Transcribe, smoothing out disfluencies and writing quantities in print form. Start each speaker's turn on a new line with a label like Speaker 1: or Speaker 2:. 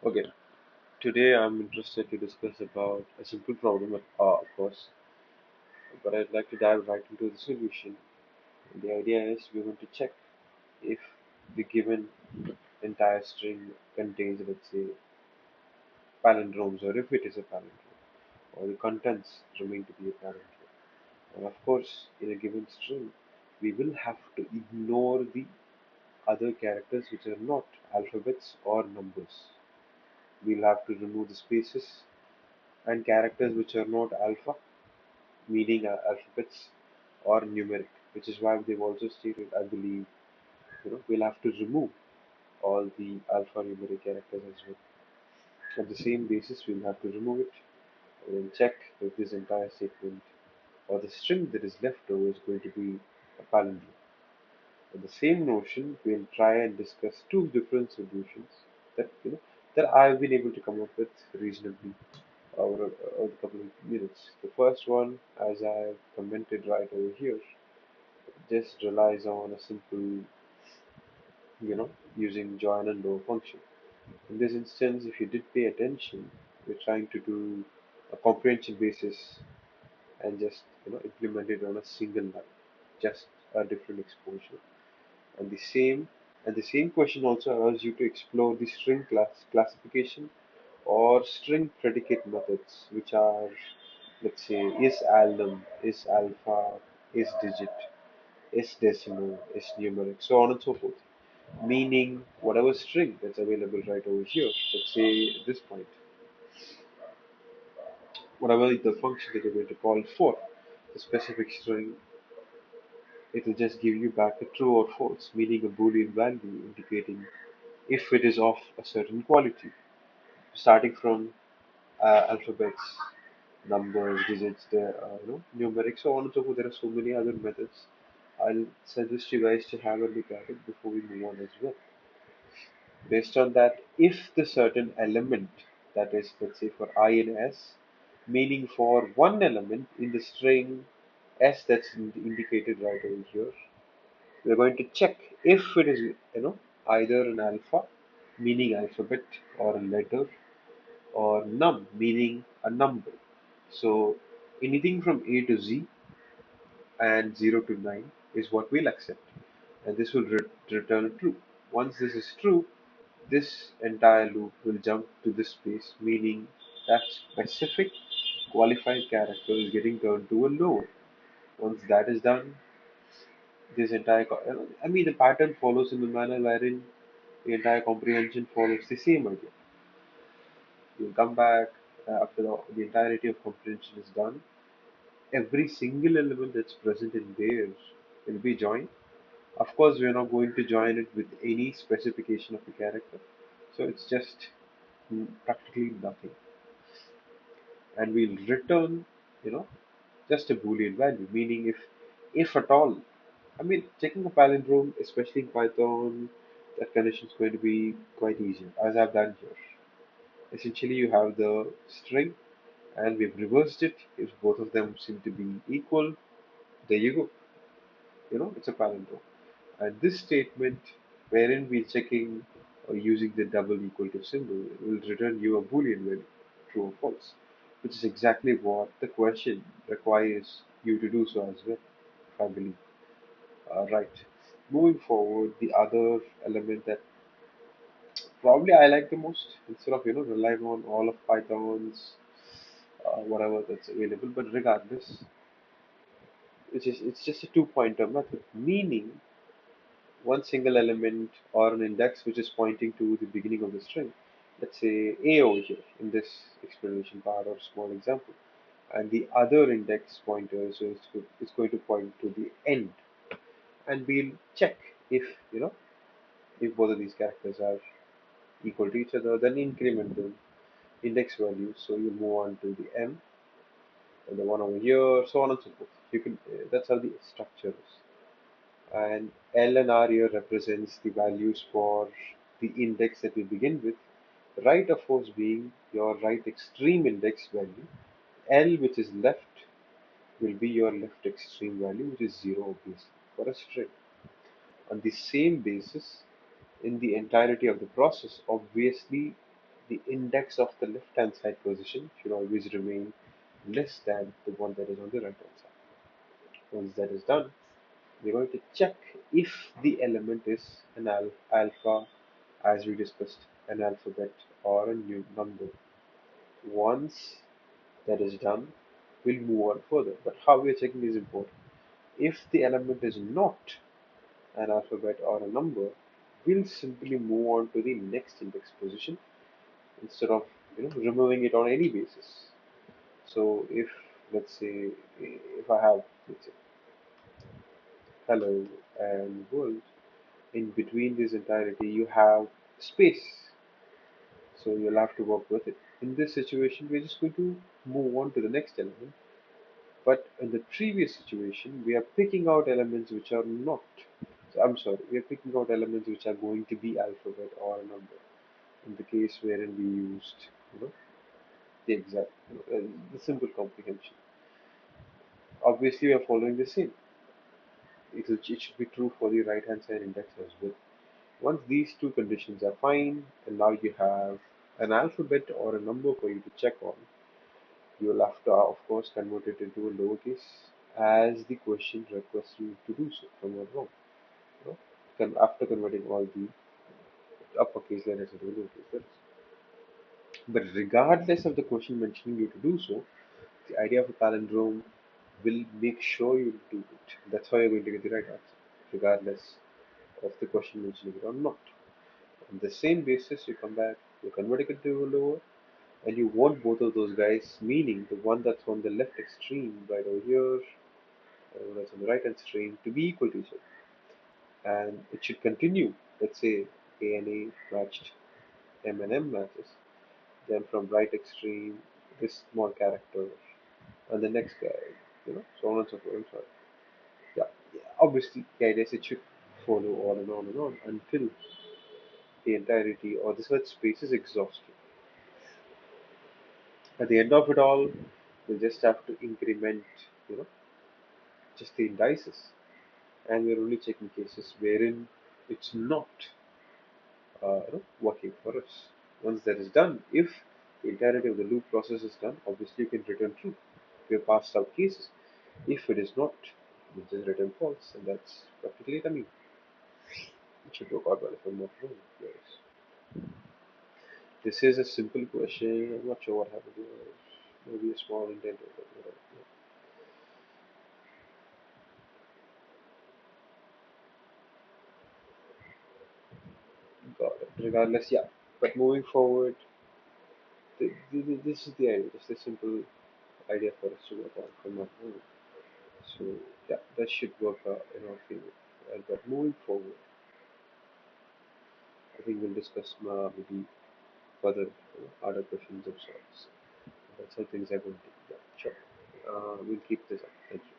Speaker 1: Okay, today I'm interested to discuss about a simple problem, of course, but I'd like to dive right into the solution. The idea is we're going to check if the given entire string contains, let's say, palindromes, or if it is a palindrome, or the contents remain to be a palindrome. And of course, in a given string, we will have to ignore the other characters which are not alphabets or numbers. We'll have to remove the spaces and characters which are not alpha meaning alphabets or numeric, which is why they've also stated, I believe, we'll have to remove all the alphanumeric characters as well. On the same basis, we'll have to remove it and then check if this entire statement or the string that is left over is going to be a palindrome. On the same notion, we'll try and discuss two different solutions that that I've been able to come up with reasonably over a couple of minutes. The first one, as I've commented right over here, just relies on a simple, using join and row function. In this instance, if you did pay attention, we're trying to do a comprehension basis and just implement it on a single line, just a different exposure. And the same question also allows you to explore the string classification or string predicate methods, which are, let's say, is album, is alpha, is digit, is decimal, is numeric, so on and so forth. Meaning whatever string that's available right over here, let's say at this point, whatever the function that you're going to call for, the specific string, it will just give you back a true or false, meaning a boolean value indicating if it is of a certain quality, starting from alphabets, numbers, digits, numeric, so on and so forth. There are so many other methods. I'll suggest you guys to have a look at it before we move on as well. Based on that, if the certain element, that is, let's say for I and S, meaning for one element in the string S that's indicated right over here, we're going to check if it is, either an alpha, meaning alphabet, or a letter, or num, meaning a number. So anything from A to Z and 0 to 9 is what we'll accept, and this will return true. Once this is true, this entire loop will jump to this space, meaning that specific qualified character is getting turned to a lower. Once that is done, this entire, I mean, the pattern follows in the manner wherein the entire comprehension follows the same idea. You'll come back after the entirety of comprehension is done. Every single element that's present in there will be joined. Of course, we're not going to join it with any specification of the character, so it's just practically nothing, and we'll return, you know, just a boolean value, meaning if at all, I mean, checking a palindrome, especially in Python, that condition is going to be quite easy, as I've done here. Essentially, you have the string, and we've reversed it. If both of them seem to be equal, there you go. It's a palindrome. And this statement, wherein we're checking or using the double equal to symbol, will return you a boolean value, true or false, which is exactly what the question requires you to do so as well, if I believe. Right. Moving forward, the other element that probably I like the most, instead of relying on all of Python's whatever that's available, but regardless, it's just a two-pointer method, meaning one single element or an index which is pointing to the beginning of the string. Let's say A over here in this explanation part or small example, and the other index pointer, so it's going to point to the end, and we'll check if if both of these characters are equal to each other, then increment the index value. So you move on to the M and the one over here, so on and so forth. You can that's how the structure is. And L and R here represents the values for the index that we begin with. Right, of course, being your right extreme index value. L, which is left, will be your left extreme value, which is 0, obviously, for a string. On the same basis, in the entirety of the process, obviously, the index of the left hand side position should always remain less than the one that is on the right hand side. Once that is done, we're going to check if the element is an alpha, as we discussed, an alphabet or a new number. Once that is done, we'll move on further. But how we are checking is important. If the element is not an alphabet or a number, we'll simply move on to the next index position instead of removing it on any basis. So if, let's say, if I have, let's say, hello and world, in between this entirety you have space, so you'll have to work with it. In this situation, we're just going to move on to the next element. But in the previous situation, we are picking out elements which are not. So I'm sorry, we are picking out elements which are going to be alphabet or a number. In the case wherein we used, you know, the exact, the simple comprehension. Obviously, we are following the same. It should be true for the right hand side index as well. Once these two conditions are fine, and now you have an alphabet or a number for you to check on, you'll have to, of course, convert it into a lowercase as the question requests you to do so, from or wrong. You know? After converting all the uppercase letters into lowercase letters. But regardless of the question mentioning you to do so, the idea of a palindrome will make sure you do it. That's how you're going to get the right answer, regardless of the question mentioning it or not. On the same basis, you come back, you're converting it to a lower, and you want both of those guys, meaning the one that's on the left extreme right over here, and the one that's on the right extreme, to be equal to each other. And it should continue. Let's say A and A matched, M and M matches. Then from right extreme, this small character, and the next guy, so on and so forth. I'm sorry. Yeah, yeah. Obviously, the idea is it should follow on and on and on until the entirety or the search space is exhausted. At the end of it all, we just have to increment, you know, just the indices, and we're only checking cases wherein it's not, working for us. Once that is done, if the entirety of the loop process is done, obviously you can return true. We have passed out cases. If it is not, you just return false, and that's practically it. I mean, it should work out well if I'm not wrong. Yes. This is a simple question. I'm not sure what happened here. Maybe a small indent or whatever. Got it. Regardless, yeah. But moving forward, this is the idea. Just a simple idea for us to work on from our home. So yeah, that should work out in our favor. But moving forward, I think we'll discuss maybe further harder questions of sorts. That's how things are going to be. Yeah, sure. We'll keep this up. Thank you.